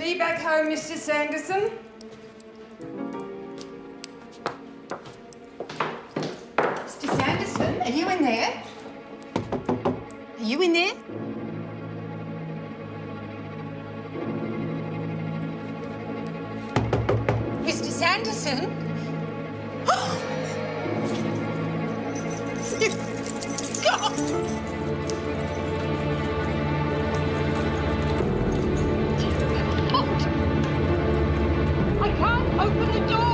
Be back home, Mr. Sanderson. Mr. Sanderson, are you in there? Are you in there? Mr. Sanderson? I can't open the door!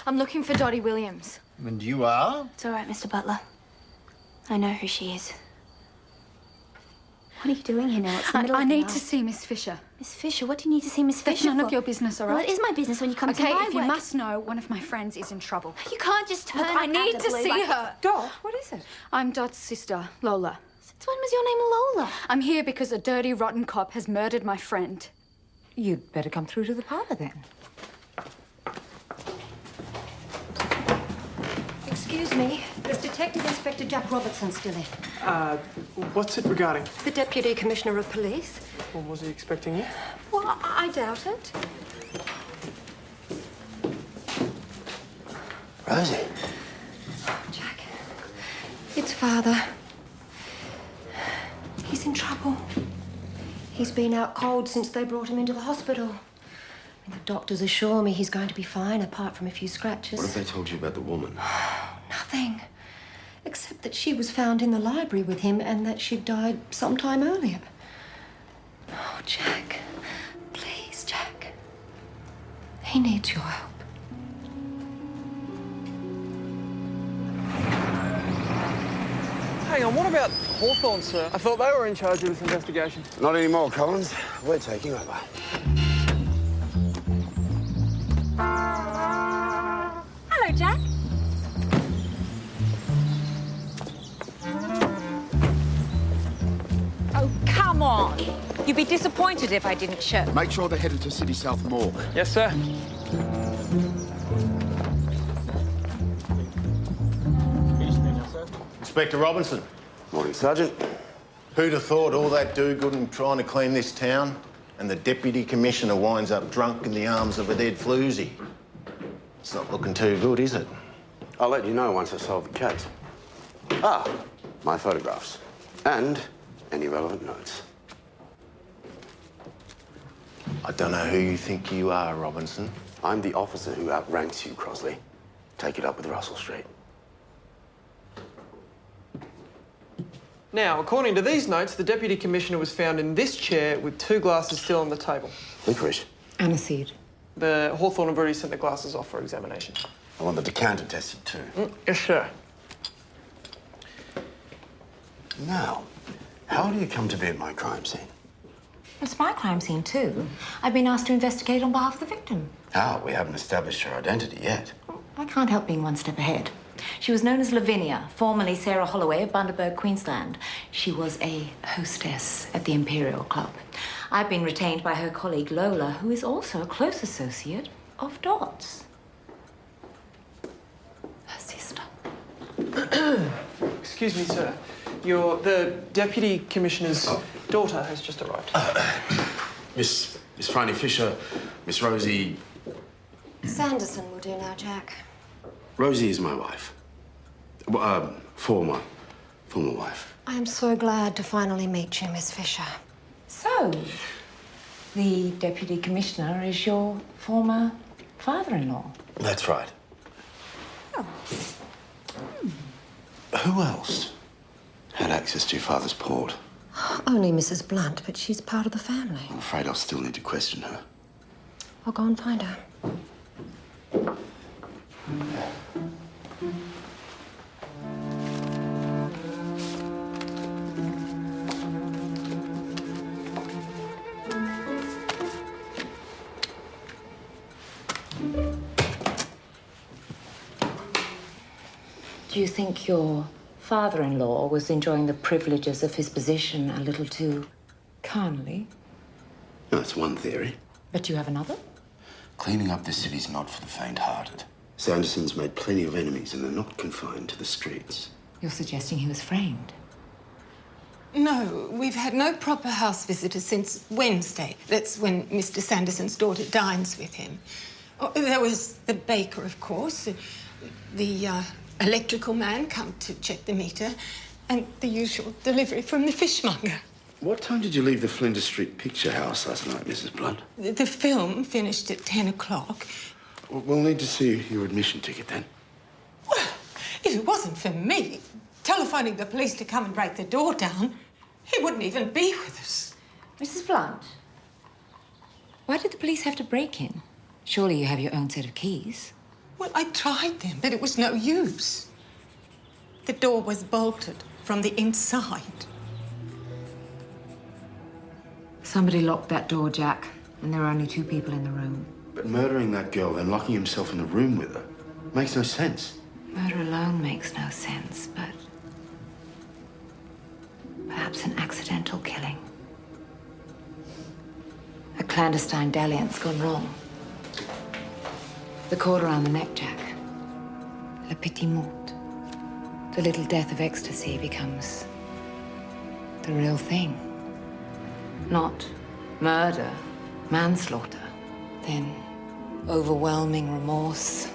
I'm looking for Dottie Williams. And you are? It's all right, Mr. Butler. I know who she is. What are you doing here now? It's the middle I of the need night. to see Miss Fisher. Miss Fisher? What do you need to see Miss That's Fisher none for? of your business, all right? Well, it is my business when you come to my Okay, if you work. must know, one of my friends is in trouble. You can't just turn Look, up I out need of to the blue see like her. Dot, what is it? I'm Dot's sister, Lola. Since when was your name Lola? I'm here because a dirty, rotten cop has murdered my friend. You'd better come through to the parlour then. Excuse me, is Detective Inspector Jack Robertson still in? What's it regarding? The Deputy Commissioner of Police? Or was he expecting you? Well, I doubt it. Rosie. Jack, it's Father. He's in trouble. He's been out cold since they brought him into the hospital. And the doctors assure me he's going to be fine, apart from a few scratches. What have they told you about the woman? Nothing. Except that she was found in the library with him and that she died some time earlier. Oh, Jack. Please, Jack. He needs your help. Hang on, what about Hawthorne, sir? I thought they were in charge of this investigation. Not anymore, Collins. We're taking over. Hello, Jack. Oh, come on. You'd be disappointed if I didn't show. Make sure they're headed to City South Morgue. Yes, sir. Inspector Robinson. Morning, Sergeant. Who'd have thought all that do-good and trying to clean this town and the Deputy Commissioner winds up drunk in the arms of a dead floozy? It's not looking too good, is it? I'll let you know once I solve the case. Ah, my photographs. And any relevant notes. I don't know who you think you are, Robinson. I'm the officer who outranks you, Crosley. Take it up with Russell Street. Now, according to these notes, the Deputy Commissioner was found in this chair with 2 glasses still on the table. Licorice. Aniseed. The Hawthorne have already sent the glasses off for examination. I want the decanter tested too. Yes, sir. Now, how do you come to be at my crime scene? It's my crime scene, too. I've been asked to investigate on behalf of the victim. Ah, we haven't established her identity yet. I can't help being one step ahead. She was known as Lavinia, formerly Sarah Holloway of Bundaberg, Queensland. She was a hostess at the Imperial Club. I've been retained by her colleague Lola, who is also a close associate of Dot's. Her sister. Excuse me, sir. The Deputy Commissioner's daughter has just arrived. Miss Phryne Fisher, Miss Rosie... Sanderson will do now, Jack. Rosie is my wife. Former wife. I am so glad to finally meet you, Miss Fisher. So, the Deputy Commissioner is your former father-in-law? That's right. Oh. Who else had access to your father's port? Only Mrs. Blunt, but she's part of the family. I'm afraid I'll still need to question her. I'll go and find her. Do you think your father-in-law was enjoying the privileges of his position a little too carnally? No, that's one theory. But do you have another? Cleaning up this city's not for the faint-hearted. Sanderson's made plenty of enemies, and they're not confined to the streets. You're suggesting he was framed? No, we've had no proper house visitors since Wednesday. That's when Mr. Sanderson's daughter dines with him. Oh, there was the baker, of course, the electrical man come to check the meter, and the usual delivery from the fishmonger. What time did you leave the Flinders Street Picture House last night, Mrs. Blunt? The film finished at 10 o'clock. We'll need to see your admission ticket, then. Well, if it wasn't for me telephoning the police to come and break the door down, he wouldn't even be with us. Mrs. Blunt, why did the police have to break in? Surely you have your own set of keys. Well, I tried them, but it was no use. The door was bolted from the inside. Somebody locked that door, Jack, and there were only 2 people in the room. But murdering that girl and locking himself in the room with her makes no sense. Murder alone makes no sense, but perhaps an accidental killing. A clandestine dalliance gone wrong. The cord around the neck, Jack. Le petit mort. The little death of ecstasy becomes the real thing. Not murder, manslaughter. Then overwhelming remorse,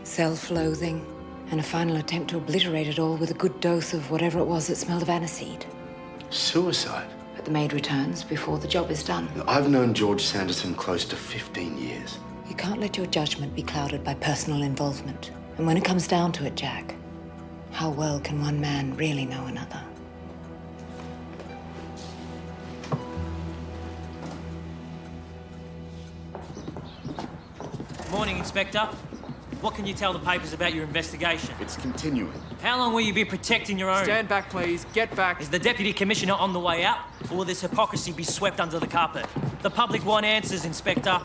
self-loathing, and a final attempt to obliterate it all with a good dose of whatever it was that smelled of aniseed. Suicide? But the maid returns before the job is done. I've known George Sanderson close to 15 years. You can't let your judgment be clouded by personal involvement. And when it comes down to it, Jack, how well can one man really know another? Morning, Inspector. What can you tell the papers about your investigation? It's continuing. How long will you be protecting your own? Stand back, please. Get back. Is the Deputy Commissioner on the way out, or will this hypocrisy be swept under the carpet? The public want answers, Inspector.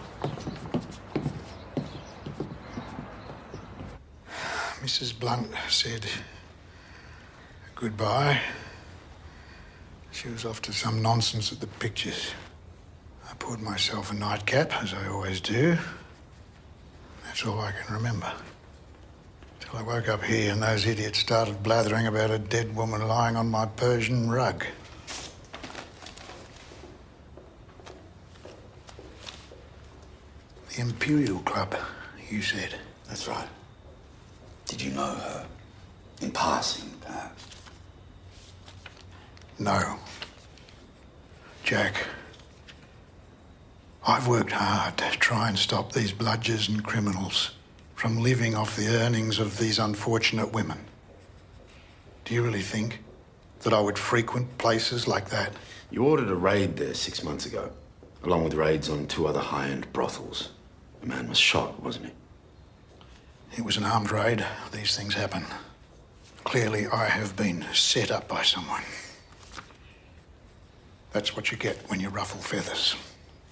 Mrs. Blunt said goodbye. She was off to some nonsense at the pictures. I poured myself a nightcap, as I always do. That's all I can remember. Till I woke up here and those idiots started blathering about a dead woman lying on my Persian rug. The Imperial Club, you said. That's right. Did you know her? In passing, perhaps? No. Jack, I've worked hard to try and stop these bludgers and criminals from living off the earnings of these unfortunate women. Do you really think that I would frequent places like that? You ordered a raid there 6 months ago, along with raids on 2 other high-end brothels. The man was shot, wasn't he? It was an armed raid. These things happen. Clearly, I have been set up by someone. That's what you get when you ruffle feathers.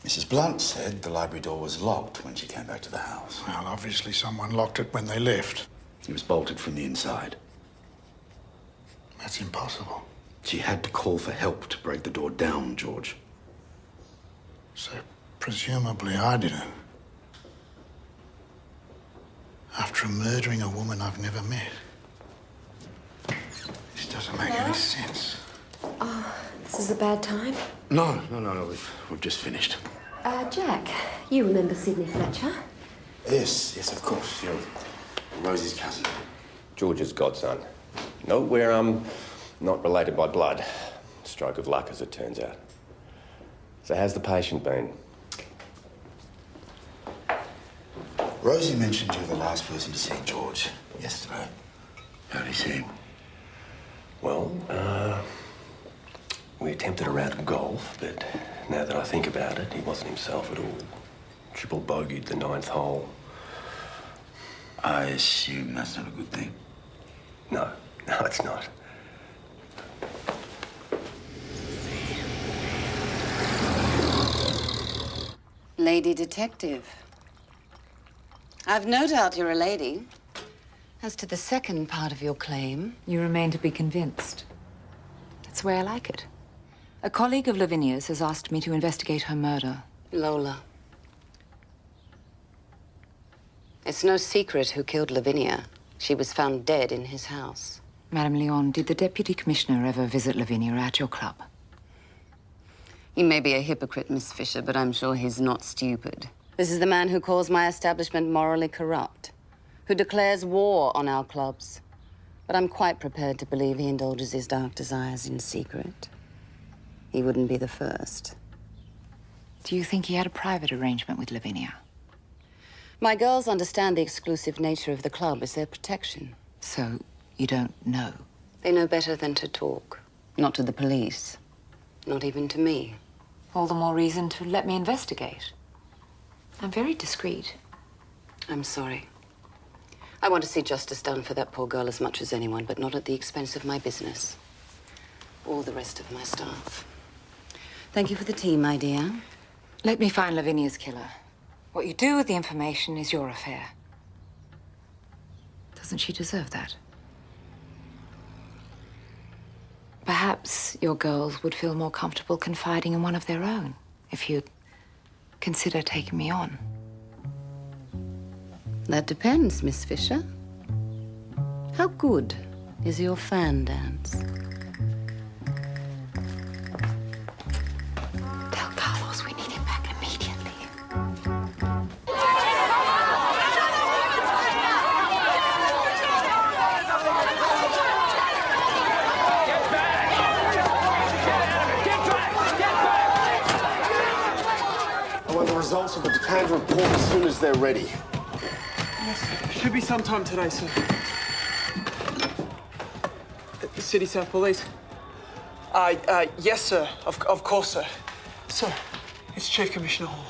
Mrs. Blunt said the library door was locked when she came back to the house. Well, obviously someone locked it when they left. It was bolted from the inside. That's impossible. She had to call for help to break the door down, George. So, presumably I did it. After murdering a woman I've never met. doesn't make any sense. Oh, this is a bad time. No. We've just finished. Jack, you remember Sydney Fletcher? Yes, of course. You're Rosie's cousin. George's godson. No, we're, not related by blood. Stroke of luck, as it turns out. So how's the patient been? Rosie mentioned you were the last person to see George yesterday. How did he seem? Well, we attempted a round of golf, but now that I think about it, he wasn't himself at all. Triple bogeyed the 9th hole. I assume that's not a good thing. No, it's not. Lady detective. I've no doubt you're a lady. As to the second part of your claim... You remain to be convinced. That's the way I like it. A colleague of Lavinia's has asked me to investigate her murder. Lola. It's no secret who killed Lavinia. She was found dead in his house. Madame Leon, did the Deputy Commissioner ever visit Lavinia at your club? He may be a hypocrite, Miss Fisher, but I'm sure he's not stupid. This is the man who calls my establishment morally corrupt, who declares war on our clubs. But I'm quite prepared to believe he indulges his dark desires in secret. He wouldn't be the first. Do you think he had a private arrangement with Lavinia? My girls understand the exclusive nature of the club is their protection. So, you don't know? They know better than to talk. Not to the police. Not even to me. All the more reason to let me investigate. I'm very discreet. I'm sorry. I want to see justice done for that poor girl as much as anyone, but not at the expense of my business. Or the rest of my staff. Thank you for the tea, my dear. Let me find Lavinia's killer. What you do with the information is your affair. Doesn't she deserve that? Perhaps your girls would feel more comfortable confiding in one of their own if you'd consider taking me on. That depends, Miss Fisher. How good is your fan dance? Tell Carlos we need him back immediately. I want the results of the decanter report as soon as they're ready. Yes, should be sometime today, sir. City South Police. Yes, sir. Of course, sir. Sir, it's Chief Commissioner Hall.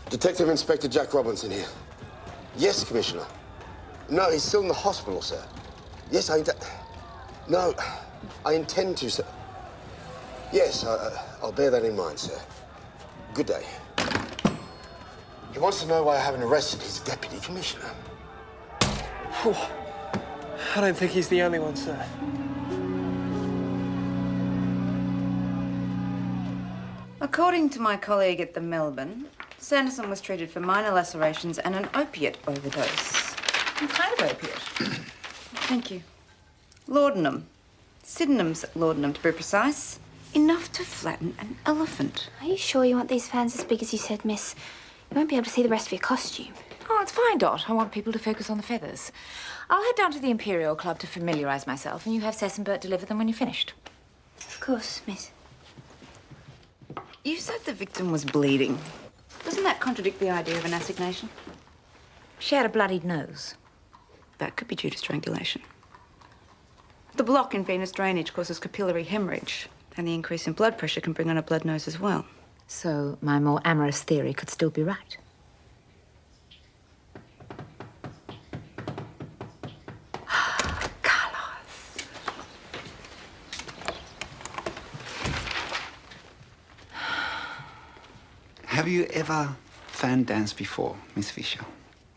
Detective Inspector Jack Robinson here. Yes, Commissioner. No, he's still in the hospital, sir. Yes, No, I intend to, sir. Yes, I'll bear that in mind, sir. Good day. He wants to know why I haven't arrested his deputy commissioner. Whew. I don't think he's the only one, sir. According to my colleague at the Melbourne, Sanderson was treated for minor lacerations and an opiate overdose. What kind of opiate? Thank you. Laudanum. Sydenham's laudanum, to be precise. Enough to flatten an elephant. Are you sure you want these fans as big as you said, miss? You won't be able to see the rest of your costume. Oh, it's fine, Dot. I want people to focus on the feathers. I'll head down to the Imperial Club to familiarise myself, and you have Cess and Bert deliver them when you're finished. Of course, miss. You said the victim was bleeding. Doesn't that contradict the idea of an assignation? She had a bloodied nose. That could be due to strangulation. The block in venous drainage causes capillary hemorrhage, and the increase in blood pressure can bring on a blood nose as well. So my more amorous theory could still be right. Carlos. Have you ever fan danced before, Miss Fisher?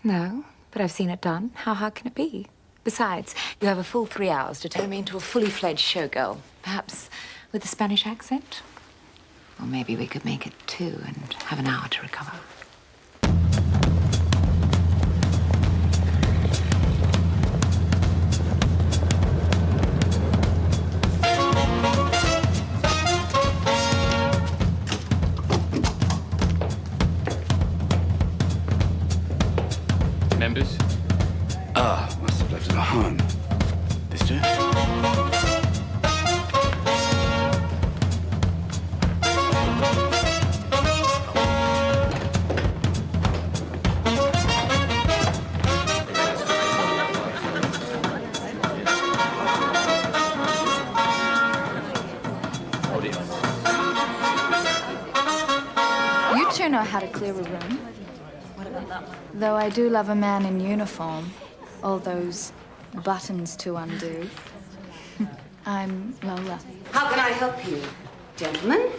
No, but I've seen it done. How hard can it be? Besides, you have a full 3 hours to turn me into a fully fledged showgirl. Perhaps with a Spanish accent? Or maybe we could make it 2 and have an hour to recover. Hold it. You two know how to clear a room. What about that one? Though I do love a man in uniform. All those buttons to undo. I'm Lola. How can I help you, gentlemen?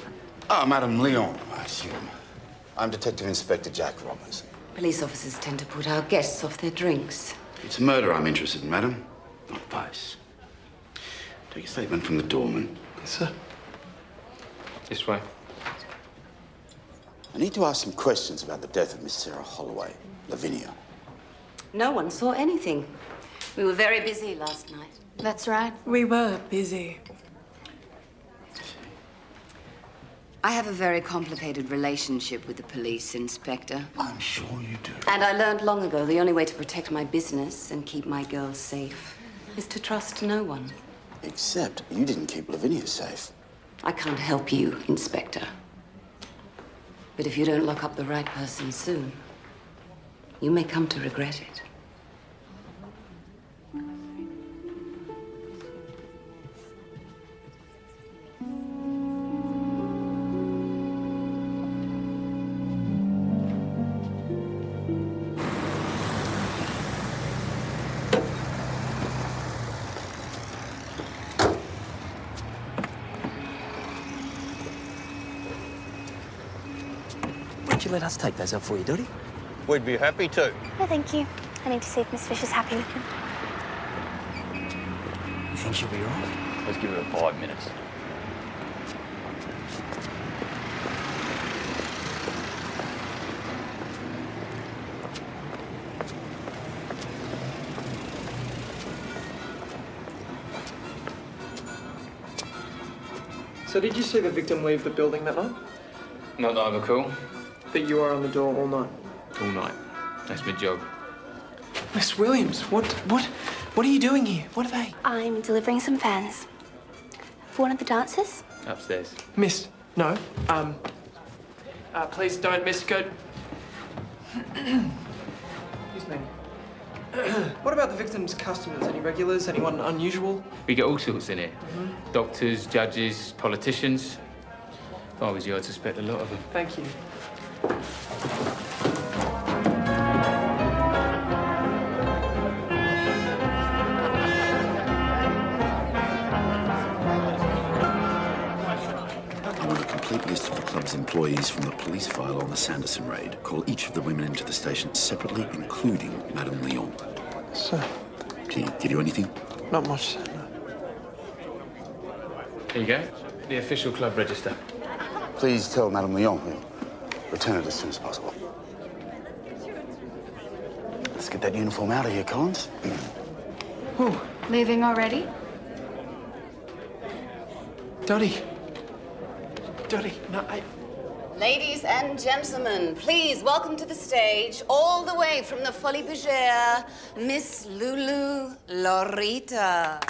Ah, Madame Leon, I assume. I'm Detective Inspector Jack Robinson. Police officers tend to put our guests off their drinks. It's murder I'm interested in, madam, not vice. Take a statement from the doorman. Yes, sir. This way. I need to ask some questions about the death of Miss Sarah Holloway, Lavinia. No one saw anything. We were very busy last night. That's right. We were busy. I have a very complicated relationship with the police, Inspector. I'm sure you do. And I learned long ago the only way to protect my business and keep my girls safe is to trust no one. Except you didn't keep Lavinia safe. I can't help you, Inspector. But if you don't lock up the right person soon, you may come to regret it. Would you let us take those up for you, Dottie? We'd be happy to. No, thank you. I need to see if Miss Fisher's happy with him. You think she'll be all right? Let's give it 5 minutes. So did you see the victim leave the building that night? Not that I recall. But you were on the door all night? All night. That's my job. Miss Williams, what are you doing here? What are they? I'm delivering some fans. For one of the dancers? Upstairs. Miss, no. Please don't, miss. Go. Excuse me. What about the victim's customers? Any regulars? Anyone unusual? We get all sorts in here. Doctors, judges, politicians. If I was you, I'd suspect a lot of them. Thank you. I want a complete list of the club's employees from the police file on the Sanderson raid. Call each of the women into the station separately, including Madame Leon. Sir. Can he give you anything? Not much, sir, no. Here you go. The official club register. Please tell Madame Leon we'll return it as soon as possible. Let's get that uniform out of here, Collins. Leaving already? Dottie, no, Ladies and gentlemen, please welcome to the stage, all the way from the Folie Bergère, Miss Lulu Lorita.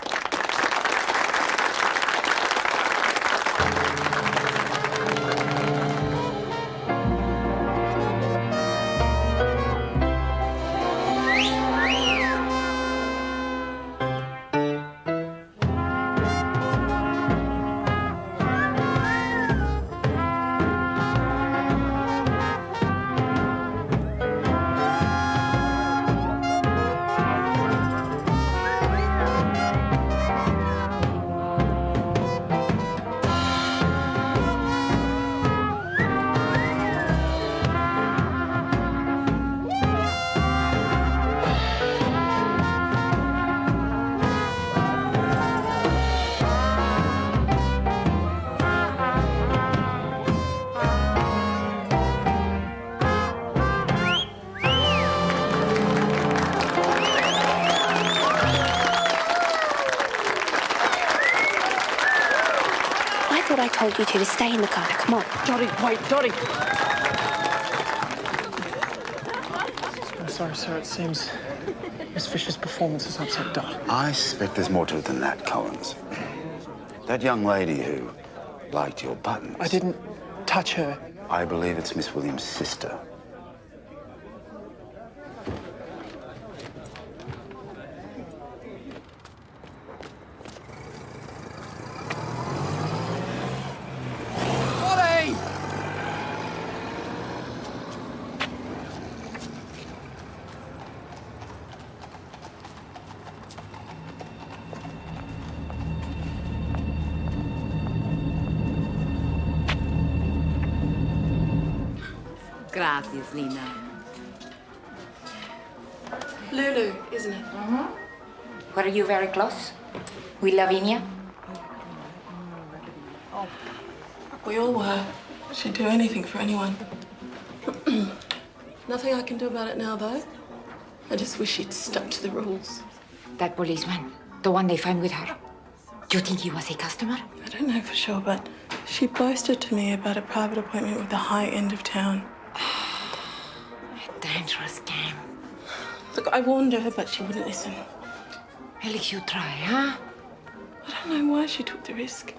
I told you two to stay in the car. Come on. Dottie, wait, Dottie! I'm sorry, sir. It seems Miss Fisher's performance has upset Dot. I suspect there's more to it than that, Collins. That young lady who liked your buttons. I didn't touch her. I believe it's Miss Williams' sister. Gracias, Lina. Lulu, isn't it? Mm-hmm. Were you very close with Lavinia? Oh. We all were. She'd do anything for anyone. Nothing I can do about it now, though. I just wish she'd stuck to the rules. That policeman, the one they found with her. Do you think he was a customer? I don't know for sure, but she boasted to me about a private appointment with the high end of town. A dangerous game. Look, I warned her, but she wouldn't listen. At least you try, huh? I don't know why she took the risk.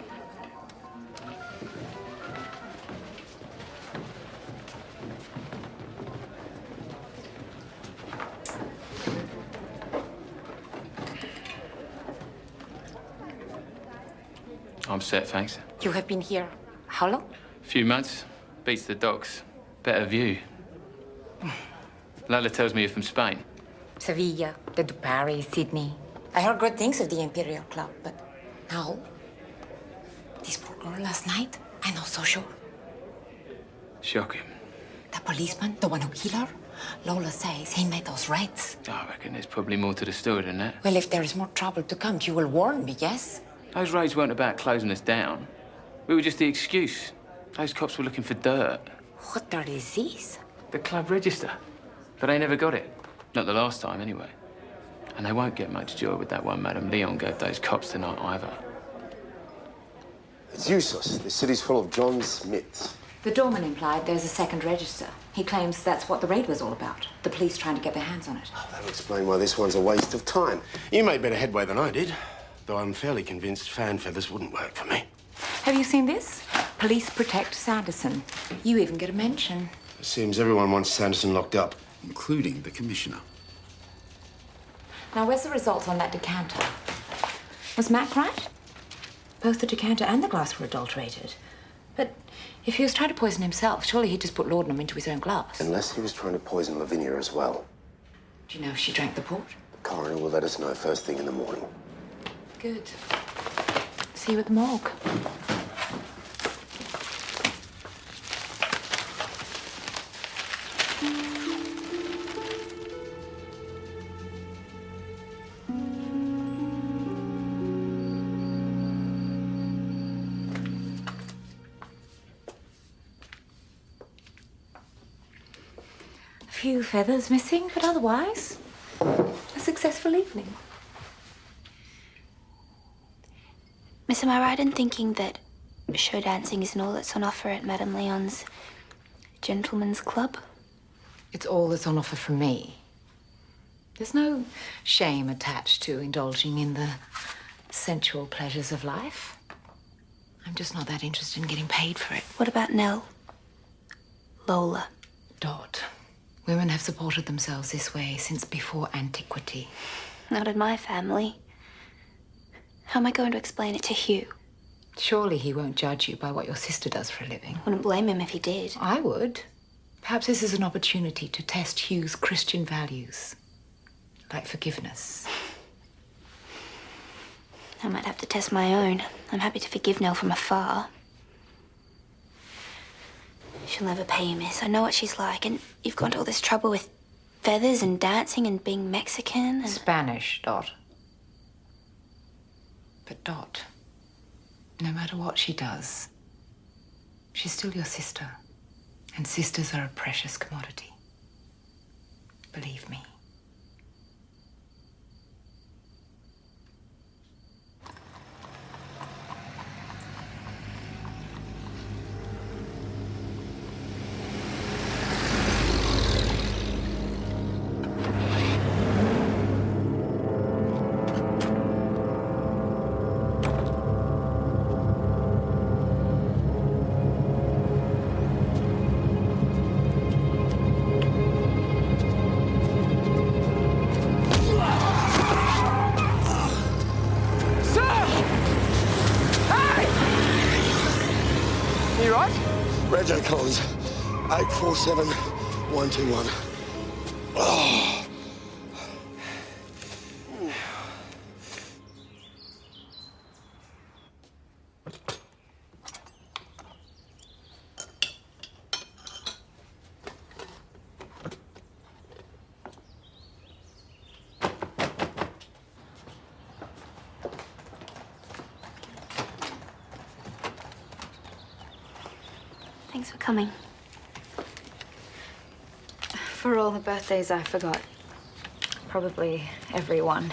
I'm set, thanks. You have been here how long? Few months. Beats the docks. Better view. Lola tells me you're from Spain. Sevilla, then to Paris, Sydney. I heard good things of the Imperial Club, but now, this poor girl last night, I'm not so sure. Shocking. The policeman, the one who killed her, Lola says he made those raids. I reckon there's probably more to the story than that. Well, if there is more trouble to come, you will warn me, yes? Those raids weren't about closing us down. We were just the excuse. Those cops were looking for dirt. What dirt is this? The club register. But they never got it. Not the last time, anyway. And they won't get much joy with that one Madame Leon gave those cops tonight, either. It's useless. The city's full of John's myths. The doorman implied there's a second register. He claims that's what the raid was all about. The police trying to get their hands on it. Oh, that'll explain why this one's a waste of time. You made better headway than I did, though I'm fairly convinced fan feathers wouldn't work for me. Have you seen this? Police protect Sanderson. You even get a mention. It seems everyone wants Sanderson locked up. Including the commissioner. Now, where's the results on that decanter? Was Mac right? Both the decanter and the glass were adulterated. But if he was trying to poison himself, surely he'd just put laudanum into his own glass. Unless he was trying to poison Lavinia as well. Do you know if she drank the port? The coroner will let us know first thing in the morning. Good. See you at the morgue. A few feathers missing, but otherwise, a successful evening. Miss, am I right in thinking that show dancing isn't all that's on offer at Madame Leon's gentleman's club? It's all that's on offer from me. There's no shame attached to indulging in the sensual pleasures of life. I'm just not that interested in getting paid for it. What about Nell? Lola? Dot. Women have supported themselves this way since before antiquity. Not in my family. How am I going to explain it to Hugh? Surely he won't judge you by what your sister does for a living. Wouldn't blame him if he did. I would. Perhaps this is an opportunity to test Hugh's Christian values, like forgiveness. I might have to test my own. I'm happy to forgive Nell from afar. She'll never pay you, miss. I know what she's like. And you've gone to all this trouble with feathers and dancing and being Mexican and... Spanish, Dot. But Dot, no matter what she does, she's still your sister. And sisters are a precious commodity. Believe me. Rego Collins, 847-121. Oh. Thanks for coming. For all the birthdays I forgot. Probably everyone.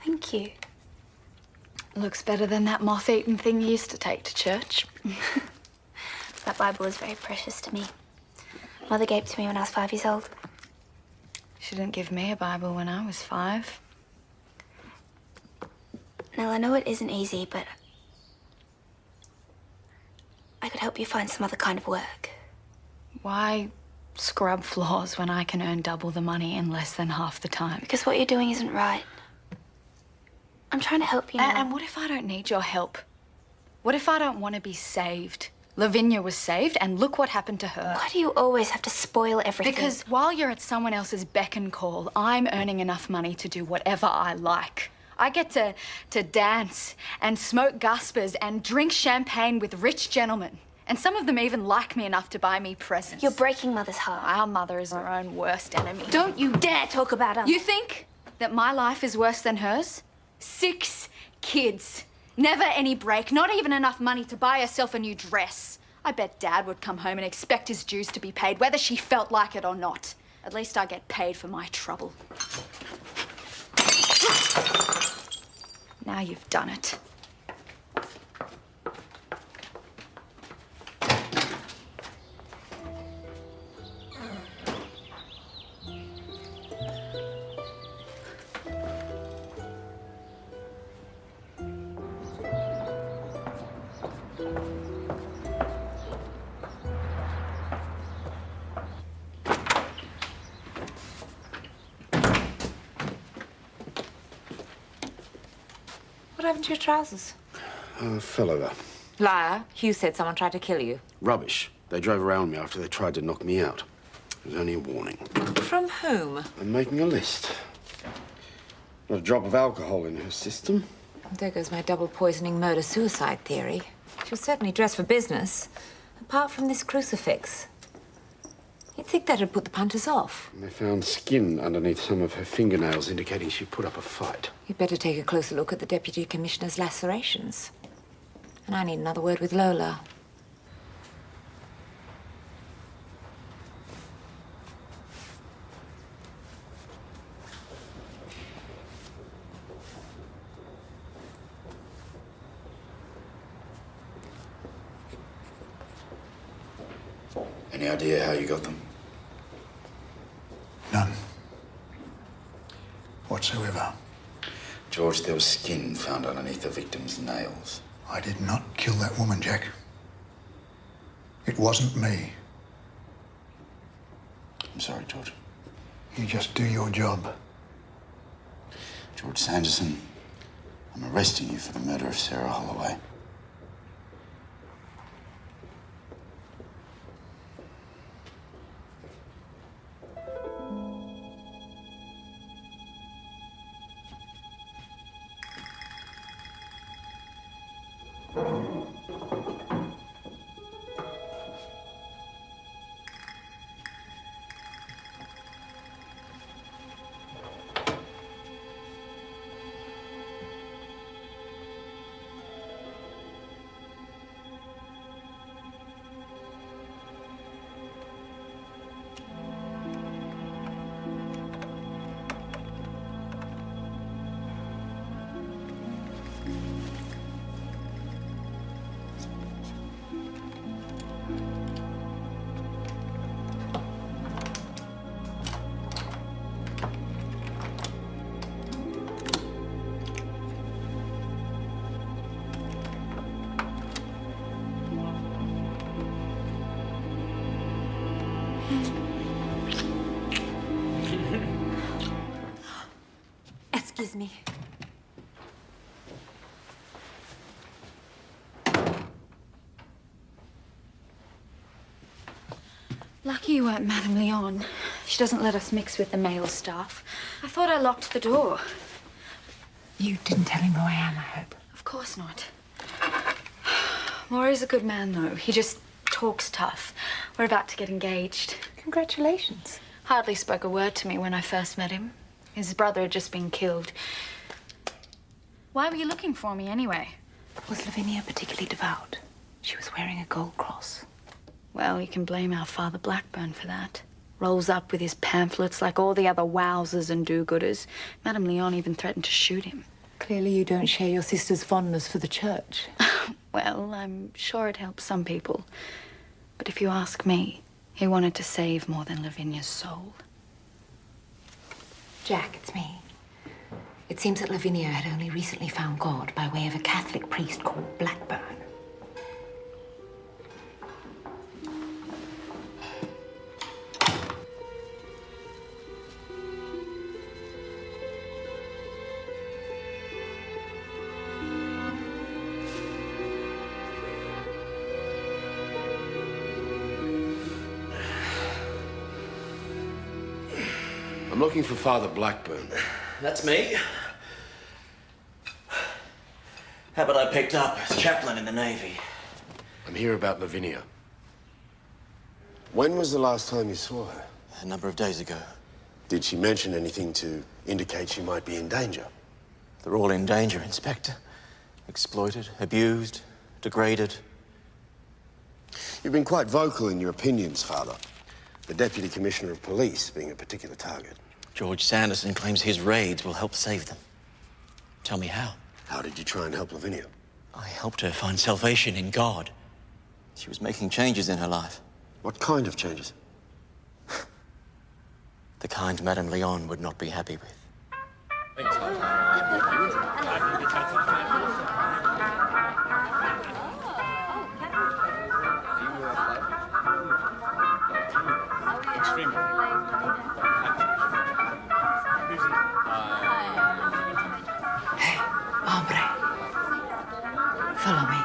Thank you. Looks better than that moth-eaten thing you used to take to church. That Bible is very precious to me. Mother gave it to me when I was 5 years old. She didn't give me a Bible when I was 5. Nell, I know it isn't easy, but I could help you find some other kind of work. Why scrub floors when I can earn double the money in less than half the time? Because what you're doing isn't right. I'm trying to help you now. And what if I don't need your help? What if I don't want to be saved? Lavinia was saved, and look what happened to her. Why do you always have to spoil everything? Because while you're at someone else's beck and call, I'm earning enough money to do whatever I like. I get to dance and smoke gaspers and drink champagne with rich gentlemen. And some of them even like me enough to buy me presents. You're breaking Mother's heart. Our mother is our own worst enemy. Don't you dare talk about her. You think that my life is worse than hers? 6 kids. Never any break, not even enough money to buy herself a new dress. I bet Dad would come home and expect his dues to be paid, whether she felt like it or not. At least I get paid for my trouble. Now you've done it. What happened to your trousers? Fell over. Liar. Hugh said someone tried to kill you. Rubbish. They drove around me after they tried to knock me out. It was only a warning. From whom? I'm making a list. Not a drop of alcohol in her system. There goes my double poisoning murder-suicide theory. She was certainly dressed for business, apart from this crucifix. You'd think that'd put the punters off. And they found skin underneath some of her fingernails, indicating she put up a fight. You'd better take a closer look at the Deputy Commissioner's lacerations. And I need another word with Lola. Any idea how you got them? None. Whatsoever. George, there was skin found underneath the victim's nails. I did not kill that woman, Jack. It wasn't me. I'm sorry, George. You just do your job. George Sanderson, I'm arresting you for the murder of Sarah Holloway. Excuse me. Lucky you weren't Madame Leon. She doesn't let us mix with the male staff. I thought I locked the door. You didn't tell him who I am, I hope. Of course not. Maury's a good man, though. He just talks tough. We're about to get engaged. Congratulations. Hardly spoke a word to me when I first met him. His brother had just been killed. Why were you looking for me anyway? Was Lavinia particularly devout? She was wearing a gold cross. Well, you can blame our Father Blackburn for that. Rolls up with his pamphlets like all the other wowsers and do-gooders. Madame Leon even threatened to shoot him. Clearly you don't share your sister's fondness for the church. Well, I'm sure it helps some people. But if you ask me, he wanted to save more than Lavinia's soul. Jack, it's me. It seems that Lavinia had only recently found God by way of a Catholic priest called Blackburn. I'm looking for Father Blackburn. That's me. How about I picked up as chaplain in the Navy? I'm here about Lavinia. When was the last time you saw her? A number of days ago. Did she mention anything to indicate she might be in danger? They're all in danger, Inspector. Exploited, abused, degraded. You've been quite vocal in your opinions, Father. The Deputy Commissioner of Police being a particular target. George Sanderson claims his raids will help save them. Tell me how. How did you try and help Lavinia? I helped her find salvation in God. She was making changes in her life. What kind of changes? The kind Madame Leon would not be happy with. Hey, hombre. Follow me.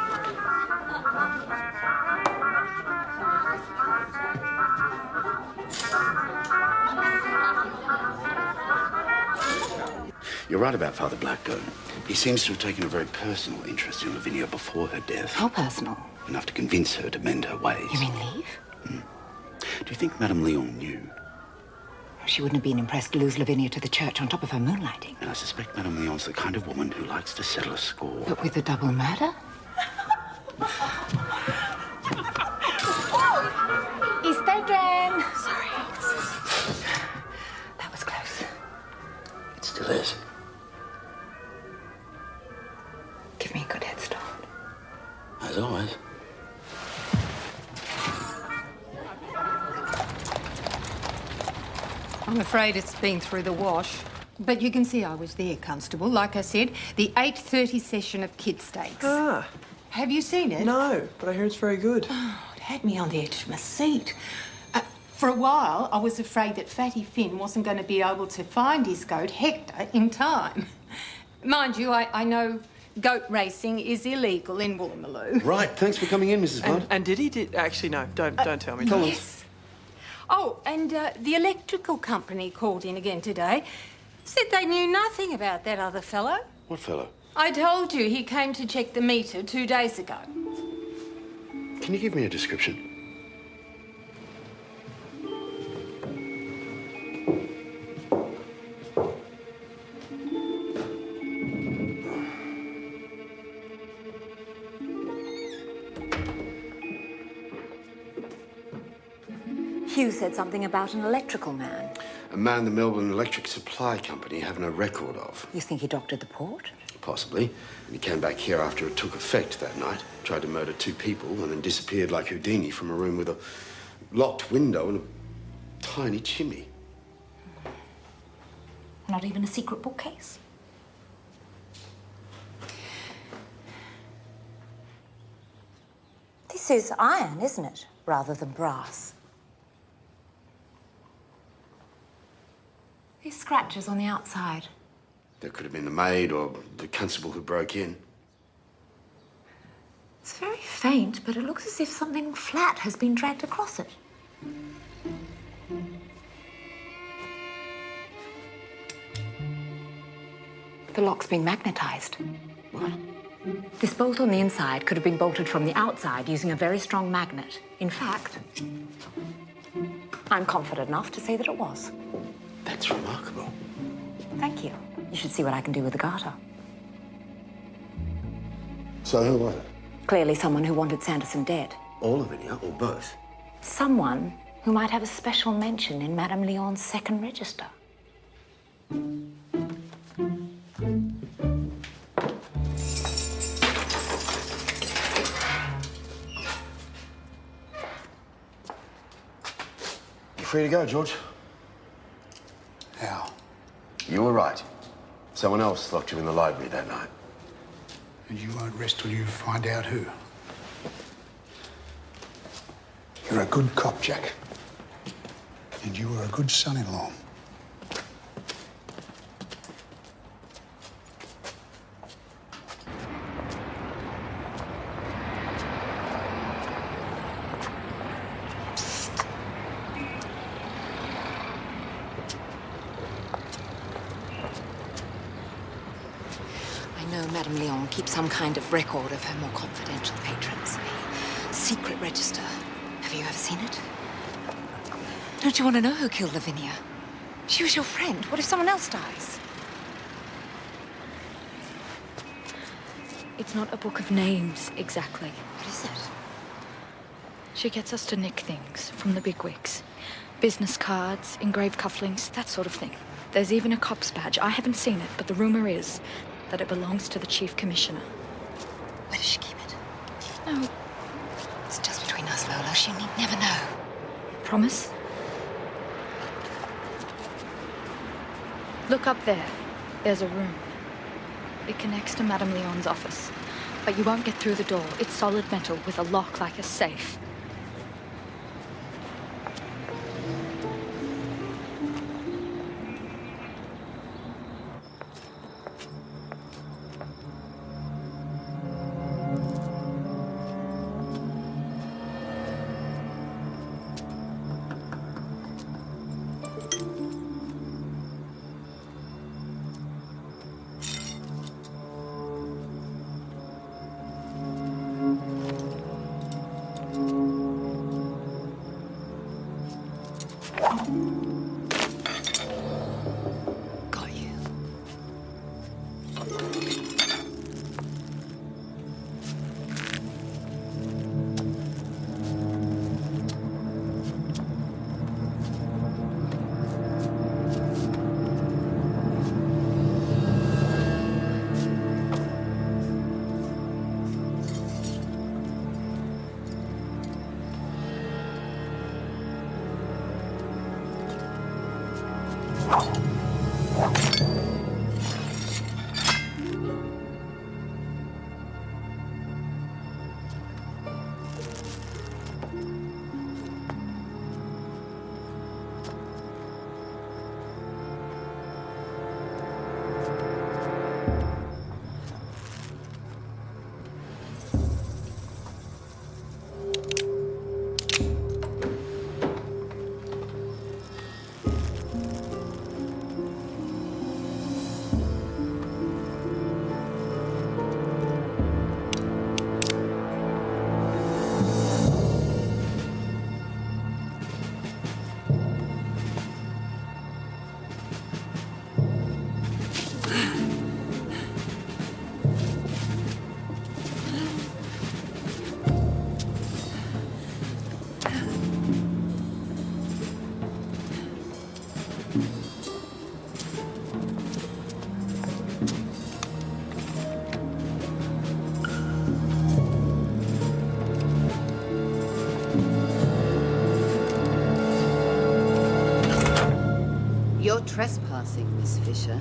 You're right about Father Blackburn. He seems to have taken a very personal interest in Lavinia before her death. How personal? Enough to convince her to mend her ways. You mean leave? Do you think Madame Leon knew? She wouldn't have been impressed to lose Lavinia to the church on top of her moonlighting. And I suspect Madame Leon's the kind of woman who likes to settle a score. But with a double murder? He's taken. Sorry. That was close. It still is. Give me a good head start. As always. I'm afraid it's been through the wash. But you can see I was there, Constable. Like I said, the 8:30 session of Kid Stakes. Ah. Have you seen it? No, but I hear it's very good. Oh, it had me on the edge of my seat. For a while, I was afraid that Fatty Finn wasn't going to be able to find his goat, Hector, in time. Mind you, I know goat racing is illegal in Woolloomooloo. Right, thanks for coming in, Mrs. Blunt. And did he? Actually, no, don't tell me. Yes. Oh, and the electrical company called in again today. Said they knew nothing about that other fellow. What fellow? I told you he came to check the meter 2 days ago. Can you give me a description? Hugh said something about an electrical man. A man the Melbourne Electric Supply Company have no record of. You think he doctored the port? Possibly. And he came back here after it took effect that night. Tried to murder 2 people and then disappeared like Houdini from a room with a locked window and a tiny chimney. Not even a secret bookcase? This is iron, isn't it? Rather than brass. These scratches on the outside. That could have been the maid or the constable who broke in. It's very faint, but it looks as if something flat has been dragged across it. The lock's been magnetized. What? This bolt on the inside could have been bolted from the outside using a very strong magnet. In fact, I'm confident enough to say that it was. That's remarkable. Thank you. You should see what I can do with the garter. So who was it? Clearly someone who wanted Sanderson dead. All of it, yeah, or both? Someone who might have a special mention in Madame Leon's second register. You're free to go, George. How? You were right. Someone else locked you in the library that night. And you won't rest till you find out who. You're a good cop, Jack. And you were a good son-in-law. Madame Leon keeps some kind of record of her more confidential patrons. A secret register. Have you ever seen it? Don't you want to know who killed Lavinia? She was your friend. What if someone else dies? It's not a book of names, exactly. What is it? She gets us to nick things from the bigwigs. Business cards, engraved cufflinks, that sort of thing. There's even a cop's badge. I haven't seen it, but the rumor is that it belongs to the Chief Commissioner. Where does she keep it? No. It's just between us, Lola. She need never know. Promise? Look up there. There's a room. It connects to Madame Leon's office. But you won't get through the door. It's solid metal with a lock like a safe. You're trespassing, Miss Fisher.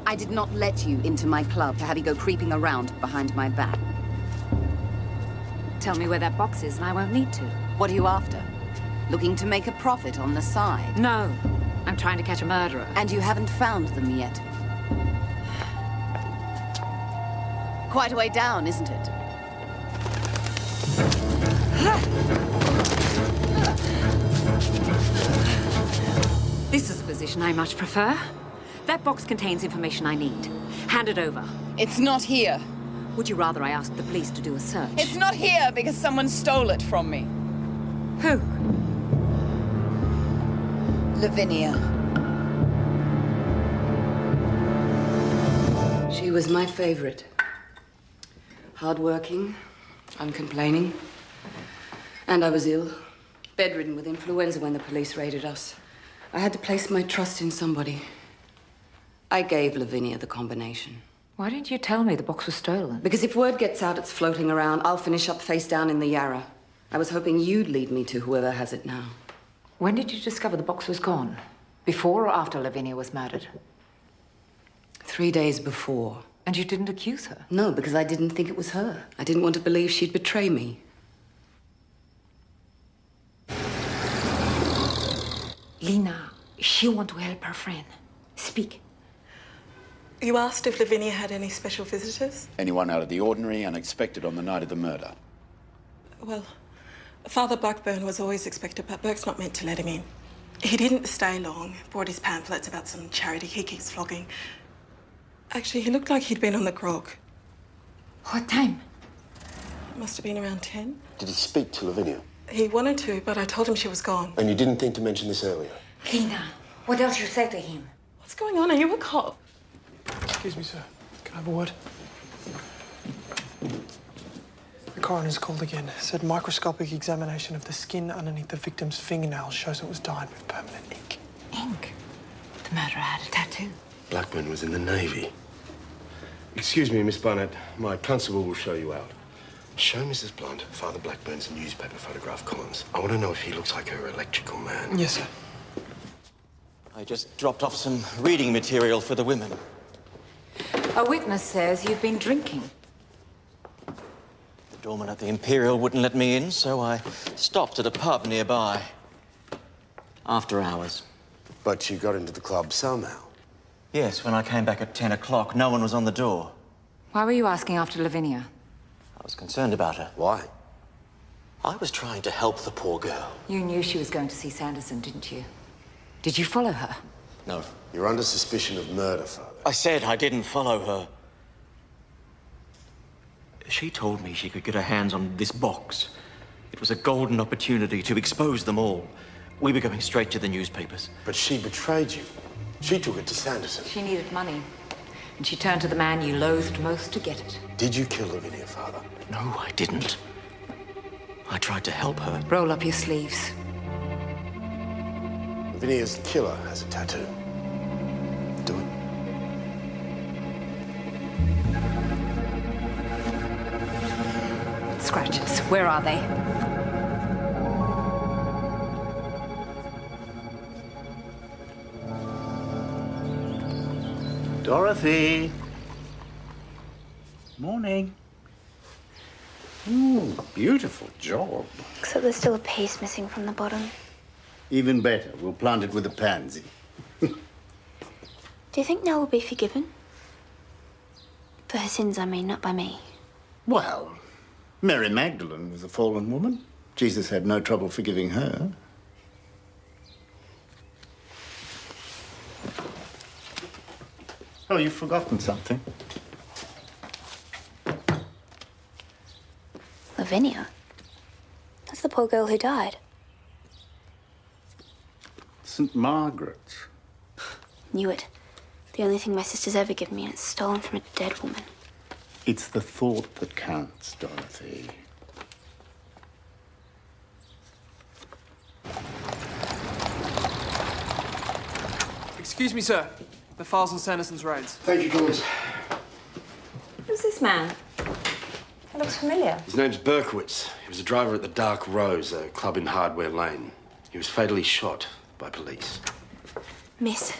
I did not let you into my club to have you go creeping around behind my back. Tell me where that box is and I won't need to. What are you after? Looking to make a profit on the side? No. I'm trying to catch a murderer. And you haven't found them yet? Quite a way down, isn't it? This is a position I much prefer. That box contains information I need. Hand it over. It's not here. Would you rather I ask the police to do a search? It's not here because someone stole it from me. Who? Lavinia. She was my favorite. Hardworking, uncomplaining. And I was ill, bedridden with influenza when the police raided us. I had to place my trust in somebody. I gave Lavinia the combination. Why didn't you tell me the box was stolen? Because if word gets out it's floating around, I'll finish up face down in the Yarra. I was hoping you'd lead me to whoever has it now. When did you discover the box was gone? Before or after Lavinia was murdered? 3 days before. And you didn't accuse her? No, because I didn't think it was her. I didn't want to believe she'd betray me. Lena, she want to help her friend. Speak. You asked if Lavinia had any special visitors? Anyone out of the ordinary, unexpected on the night of the murder? Well, Father Blackburn was always expected, but Burke's not meant to let him in. He didn't stay long, brought his pamphlets about some charity he keeps flogging. Actually, he looked like he'd been on the grog. What time? Must have been around 10. Did he speak to Lavinia? He wanted to, but I told him she was gone. And you didn't think to mention this earlier? Lena, what else you say to him? What's going on? Are you a cop? Excuse me, sir. Can I have a word? The coroner's called again. Said microscopic examination of the skin underneath the victim's fingernails shows it was dyed with permanent ink. Ink? The murderer had a tattoo. Blackburn was in the Navy. Excuse me, Miss Barnett. My constable will show you out. Show Mrs. Blunt Father Blackburn's newspaper photograph columns. I want to know if he looks like her electrical man. Yes, sir. I just dropped off some reading material for the women. A witness says you've been drinking. The doorman at the Imperial wouldn't let me in, so I stopped at a pub nearby. After hours. But you got into the club somehow? Yes, when I came back at 10 o'clock, no one was on the door. Why were you asking after Lavinia? I was concerned about her. Why? I was trying to help the poor girl. You knew she was going to see Sanderson, didn't you? Did you follow her? No. You're under suspicion of murder, Father. I said I didn't follow her. She told me she could get her hands on this box. It was a golden opportunity to expose them all. We were going straight to the newspapers. But she betrayed you. She took it to Sanderson. She needed money. And she turned to the man you loathed most to get it. Did you kill Lavinia, Father? No, I didn't. I tried to help her. Roll up your sleeves. Lavinia's killer has a tattoo. Do it. Scratches. Where are they? Dorothy. Morning. Beautiful job. Except there's still a piece missing from the bottom. Even better. We'll plant it with a pansy. Do you think Nell will be forgiven? For her sins, I mean, not by me. Well, Mary Magdalene was a fallen woman. Jesus had no trouble forgiving her. Oh, you've forgotten something. Lavinia? That's the poor girl who died. St. Margaret's. Knew it. The only thing my sister's ever given me, and it's stolen from a dead woman. It's the thought that counts, Dorothy. Excuse me, sir. The files on Sanderson's raids. Thank you, Collins. Who's this man? He looks familiar. His name's Berkowitz. He was a driver at the Dark Rose, a club in Hardware Lane. He was fatally shot by police. Miss,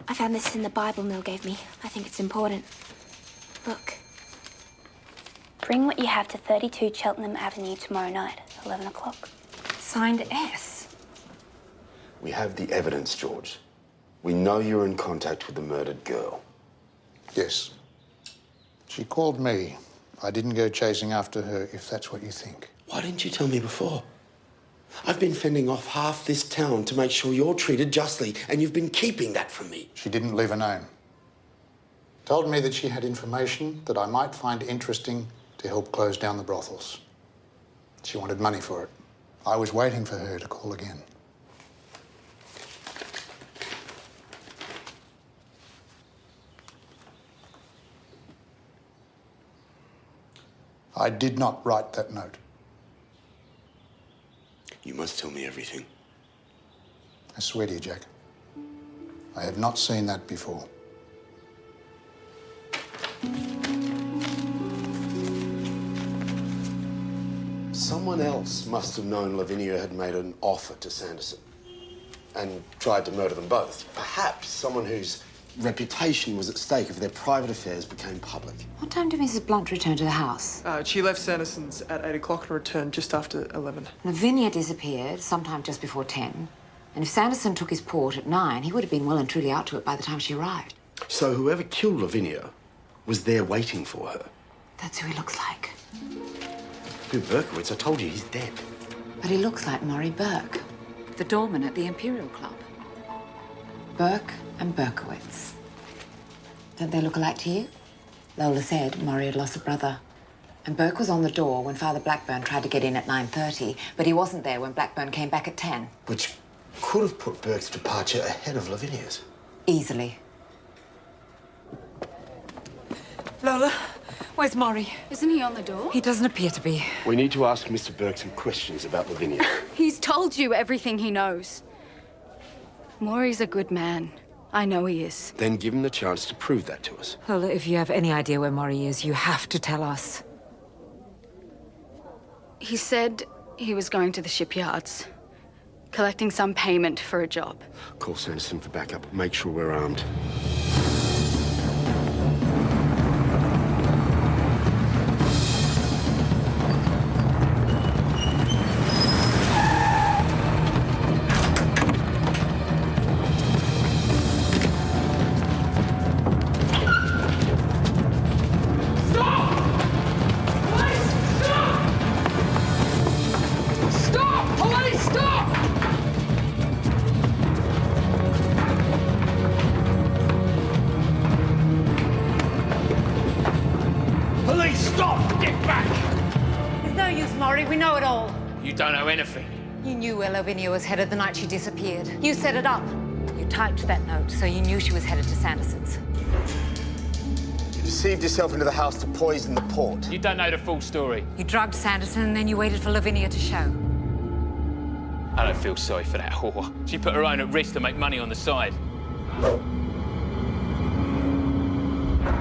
I found this in the Bible Mill gave me. I think it's important. Look. Bring what you have to 32 Cheltenham Avenue tomorrow night, 11 o'clock. Signed S. We have the evidence, George. We know you're in contact with the murdered girl. Yes. She called me. I didn't go chasing after her, if that's what you think. Why didn't you tell me before? I've been fending off half this town to make sure you're treated justly, and you've been keeping that from me. She didn't leave a name. Told me that she had information that I might find interesting to help close down the brothels. She wanted money for it. I was waiting for her to call again. I did not write that note. You must tell me everything. I swear to you, Jack. I have not seen that before. Someone else must have known Lavinia had made an offer to Sanderson and tried to murder them both. Perhaps someone whose reputation was at stake if their private affairs became public. What time did Mrs. Blunt return to the house? She left Sanderson's at 8 o'clock and returned just after 11. Lavinia disappeared sometime just before 10. And if Sanderson took his port at 9, he would have been well and truly out to it by the time she arrived. So whoever killed Lavinia was there waiting for her. That's who he looks like. Who, Berkowitz? I told you, he's dead. But he looks like Murray Burke, the doorman at the Imperial Club. Burke and Berkowitz. Don't they look alike to you? Lola said Murray had lost a brother. And Burke was on the door when Father Blackburn tried to get in at 9:30, but he wasn't there when Blackburn came back at 10. Which could have put Burke's departure ahead of Lavinia's. Easily. Lola, where's Murray? Isn't he on the door? He doesn't appear to be. We need to ask Mr. Burke some questions about Lavinia. He's told you everything he knows. Maury's a good man. I know he is. Then give him the chance to prove that to us. Lola, if you have any idea where Murray is, you have to tell us. He said he was going to the shipyards, collecting some payment for a job. Call Sanderson for backup. Make sure we're armed. You don't know anything. You knew where Lavinia was headed the night she disappeared. You set it up. You typed that note, so you knew she was headed to Sanderson's. You deceived yourself into the house to poison the port. You don't know the full story. You drugged Sanderson, and then you waited for Lavinia to show. I don't feel sorry for that whore. She put her own at risk to make money on the side.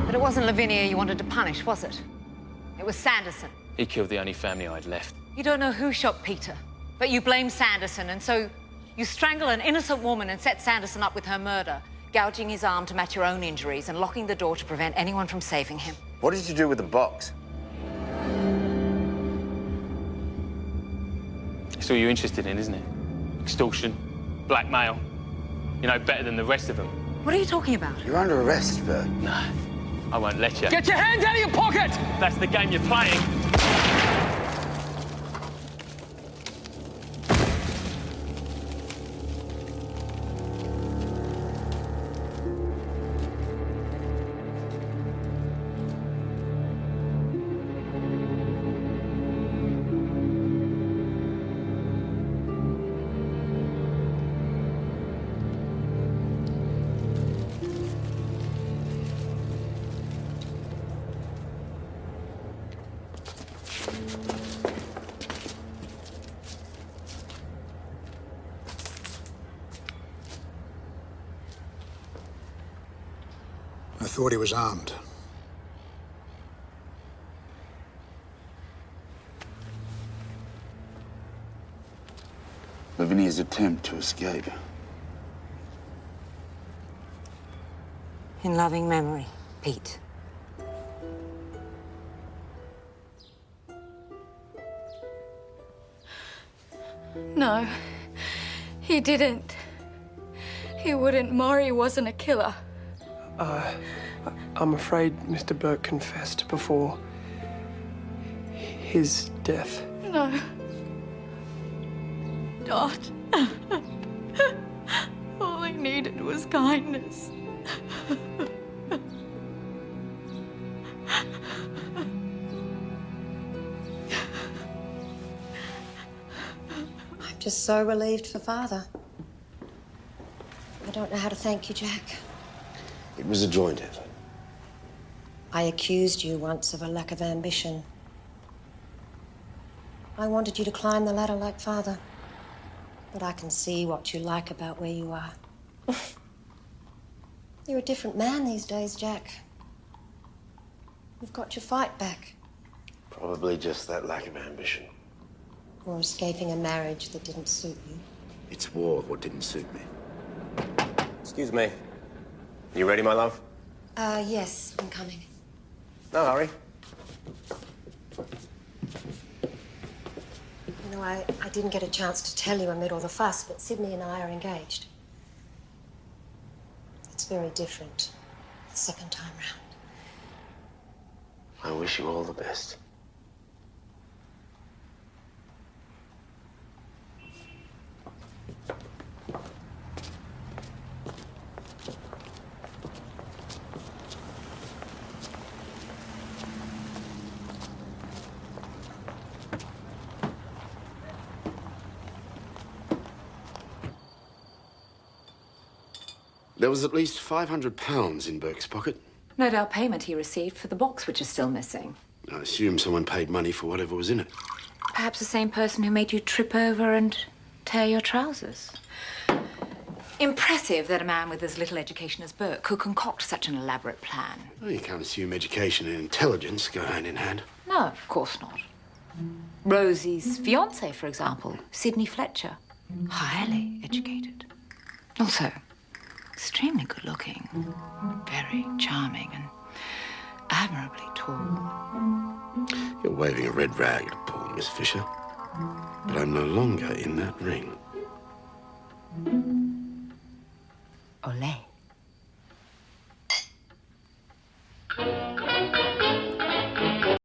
But it wasn't Lavinia you wanted to punish, was it? It was Sanderson. He killed the only family I'd left. You don't know who shot Peter, but you blame Sanderson, and so you strangle an innocent woman and set Sanderson up with her murder, gouging his arm to match your own injuries and locking the door to prevent anyone from saving him. What did you do with the box? It's all you're interested in, isn't it? Extortion, blackmail. You know better than the rest of them. What are you talking about? You're under arrest, Burke. No, I won't let you. Get your hands out of your pocket! That's the game you're playing. I thought he was armed. Lavinia's attempt to escape. In loving memory, Pete. No, he didn't. He wouldn't. Maury wasn't a killer. I'm afraid Mr. Burke confessed before his death. No. Not. All he needed was kindness. Just so relieved for Father. I don't know how to thank you, Jack. It was a joint effort. I accused you once of a lack of ambition. I wanted you to climb the ladder like Father. But I can see what you like about where you are. You're a different man these days, Jack. You've got your fight back. Probably just that lack of ambition. Or escaping a marriage that didn't suit you. It's war what didn't suit me. Excuse me. You ready, my love? Yes, I'm coming. No hurry. You know, I didn't get a chance to tell you amid all the fuss, but Sydney and I are engaged. It's very different the second time round. I wish you all the best. There was at least £500 in Burke's pocket. No doubt payment he received for the box which is still missing. I assume someone paid money for whatever was in it. Perhaps the same person who made you trip over and tear your trousers. Impressive that a man with as little education as Burke could concoct such an elaborate plan. Well, you can't assume education and intelligence go hand in hand. No, of course not. Rosie's fiancé, for example, Sidney Fletcher, highly educated. Also, extremely good looking, very charming and admirably tall. You're waving a red rag at Paul, Miss Fisher. But I'm no longer in that ring. Olé.